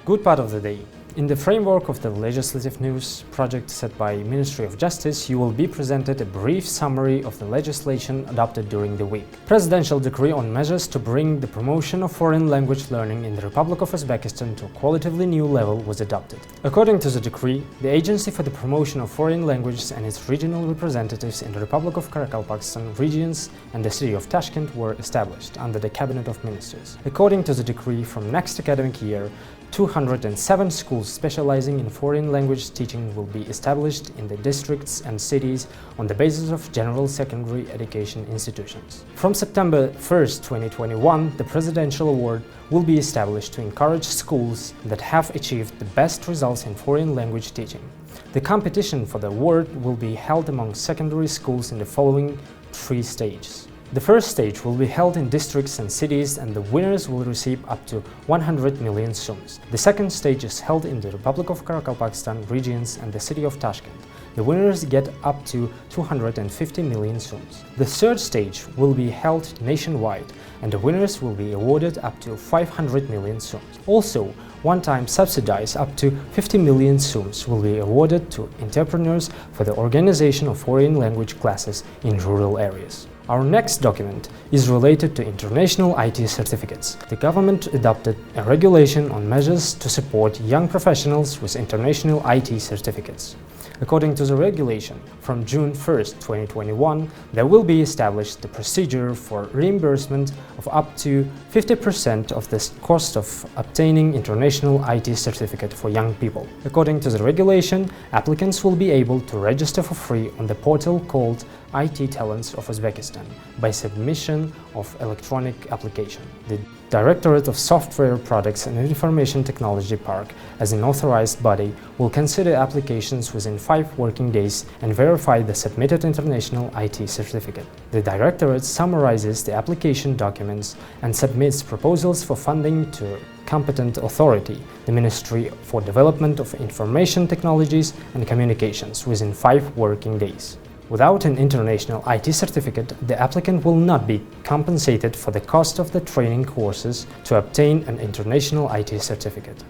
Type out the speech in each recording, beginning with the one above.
Good part of the day. In the framework of the legislative news project set by Ministry of Justice, you will be presented a brief summary of the legislation adopted during the week. Presidential decree on measures to bring the promotion of foreign language learning in the Republic of Uzbekistan to a qualitatively new level was adopted. According to the decree, the Agency for the Promotion of Foreign Languages and its regional representatives in the Republic of Karakalpakstan regions and the city of Tashkent were established under the Cabinet of Ministers. According to the decree, from next academic year, 207 schools specializing in foreign language teaching will be established in the districts and cities on the basis of general secondary education institutions. From September 1st, 2021, the Presidential Award will be established to encourage schools that have achieved the best results in foreign language teaching. The competition for the award will be held among secondary schools in the following 3 stages. The first stage will be held in districts and cities, and the winners will receive up to 100 million soms. The second stage is held in the Republic of Karakalpakstan regions and the city of Tashkent. The winners get up to 250 million soms. The third stage will be held nationwide, and the winners will be awarded up to 500 million soms. Also, one-time subsidies up to 50 million soms will be awarded to entrepreneurs for the organization of foreign language classes in rural areas. Our next document is related to international IT certificates. The government adopted a regulation on measures to support young professionals with international IT certificates. According to the regulation, from June 1st, 2021, there will be established the procedure for reimbursement of up to 50% of the cost of obtaining international IT certificate for young people. According to the regulation, applicants will be able to register for free on the portal called IT Talents of Uzbekistan by submission of electronic application. The Directorate of Software Products and Information Technology Park, as an authorized body, will consider applications within 5 working days and verify the submitted international IT certificate. The Directorate summarizes the application documents and submits proposals for funding to competent authority, the Ministry for Development of Information Technologies and Communications, within 5 working days. Without an international IT certificate, the applicant will not be compensated for the cost of the training courses to obtain an international IT certificate.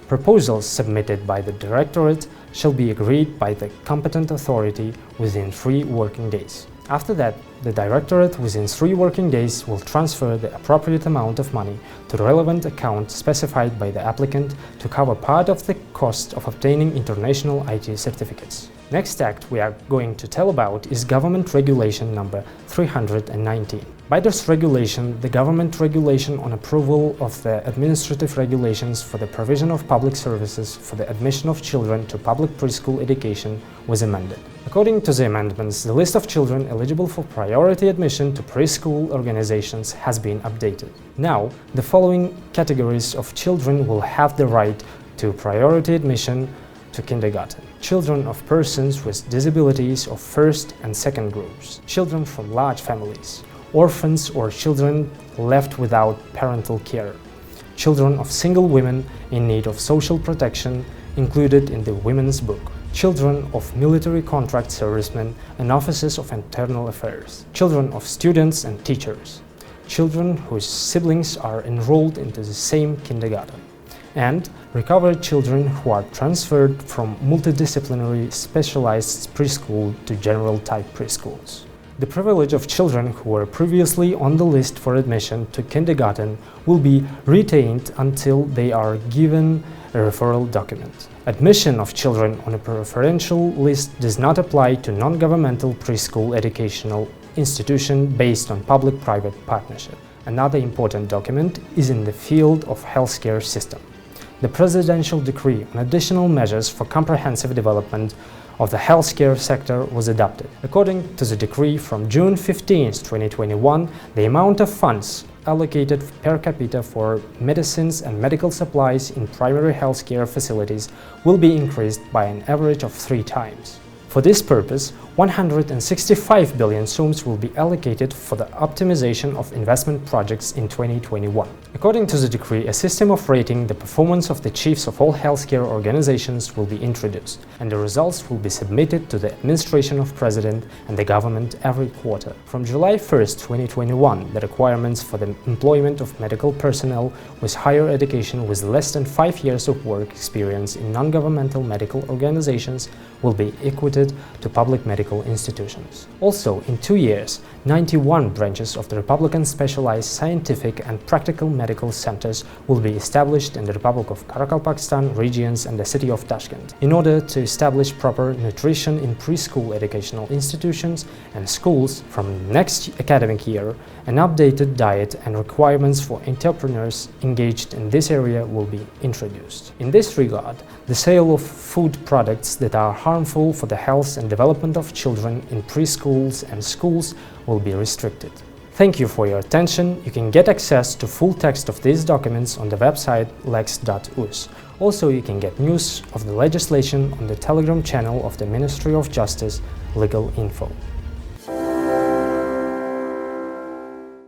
Proposals submitted by the Directorate shall be agreed by the competent authority within 3 working days. After that, the Directorate within 3 working days will transfer the appropriate amount of money to the relevant account specified by the applicant to cover part of the cost of obtaining international IT certificates. Next act we are going to tell about is Government Regulation number 319. By this regulation, the Government Regulation on approval of the administrative regulations for the provision of public services for the admission of children to public preschool education was amended. According to the amendments, the list of children eligible for priority admission to preschool organizations has been updated. Now, the following categories of children will have the right to priority admission to kindergarten: children of persons with disabilities of first and second groups, children from large families, orphans or children left without parental care, children of single women in need of social protection included in the Women's Book, children of military contract servicemen and officers of internal affairs, children of students and teachers, children whose siblings are enrolled into the same kindergarten, and recovered children who are transferred from multidisciplinary specialized preschool to general type preschools. The privilege of children who were previously on the list for admission to kindergarten will be retained until they are given a referral document. Admission of children on a preferential list does not apply to non-governmental preschool educational institution based on public-private partnership. Another important document is in the field of healthcare system. The Presidential Decree on additional measures for comprehensive development of the healthcare sector was adopted. According to the decree, from June 15, 2021, the amount of funds allocated per capita for medicines and medical supplies in primary healthcare facilities will be increased by an average of 3 times. For this purpose, 165 billion soms will be allocated for the optimization of investment projects in 2021. According to the decree, a system of rating the performance of the chiefs of all healthcare organizations will be introduced, and the results will be submitted to the administration of President and the government every quarter. From July 1st, 2021, the requirements for the employment of medical personnel with higher education with less than 5 years of work experience in non-governmental medical organizations will be equated to public medical institutions. Also, in 2 years, 91 branches of the Republican Specialized Scientific and Practical Medical Centers will be established in the Republic of Karakalpakstan regions and the city of Tashkent, in order to establish proper nutrition in preschool educational institutions and schools from next academic year. An updated diet and requirements for entrepreneurs engaged in this area will be introduced. In this regard, the sale of food products that are harmful for the health and development of children in preschools and schools will be restricted. Thank you for your attention. You can get access to full text of these documents on the website lex.us. Also, you can get news of the legislation on the Telegram channel of the Ministry of Justice, Legal Info.